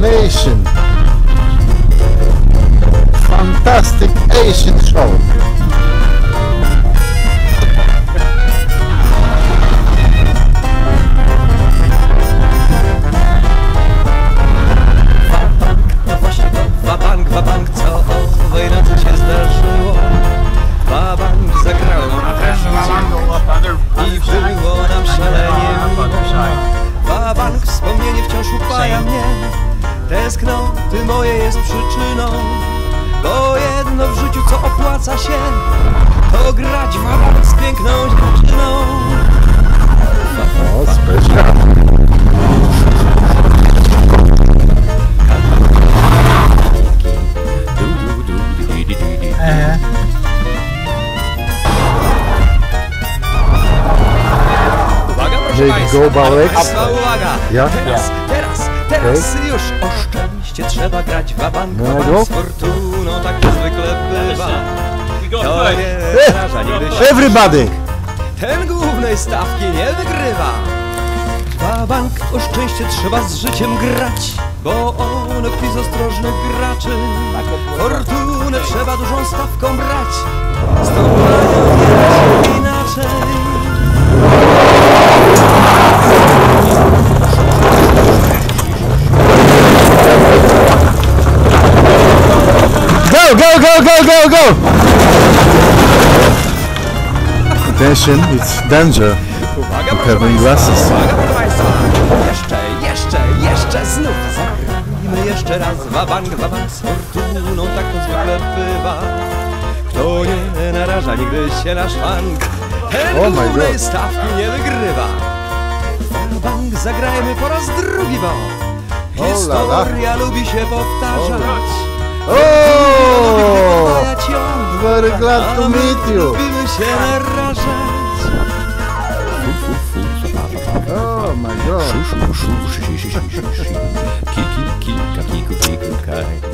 Animation. Fantastic Asian show. Wabank, co owej nocy się zdarzyło. Wabank zagrałem na i było nam szalenie miło. Wabank, wspomnienie wciąż upaja mnie. Tęsknoty moje jest przyczyną. Bo jedno w życiu, co opłaca się, to grać wabank z piękną dziewczyną. O, speczka. Uwaga, proszę Big Państwa, go, Bałek. uwaga! Ja? Teraz już o szczęście trzeba grać wabank, No, wabank z fortuną, tak to zwykle bywa. To nie naraża nigdy się. Everybody! Ten głównej stawki nie wygrywa. Wabank, o szczęście trzeba z życiem grać, bo on kpi z ostrożnych graczy. Fortunę trzeba dużą stawką brać, z tą panią nie da się inaczej. Go, go, go, go, go, go! Attention, it's danger. Uwaga, You have glasses. Uwaga, proszę Państwa! Jeszcze znów zagrajmy jeszcze raz. Wabank z fortuną, tak to zwykle bywa. Kto nie naraża nigdy się na szwank, ten Oh my głównej God. stawki nie wygrywa. Wabank zagrajmy po raz drugi, bo historia lubi się powtarzać. Oh! Podajać ją, Very glad a to my meet you. lubimy się narażać. Oh my god. Kiku, kiku, kaj.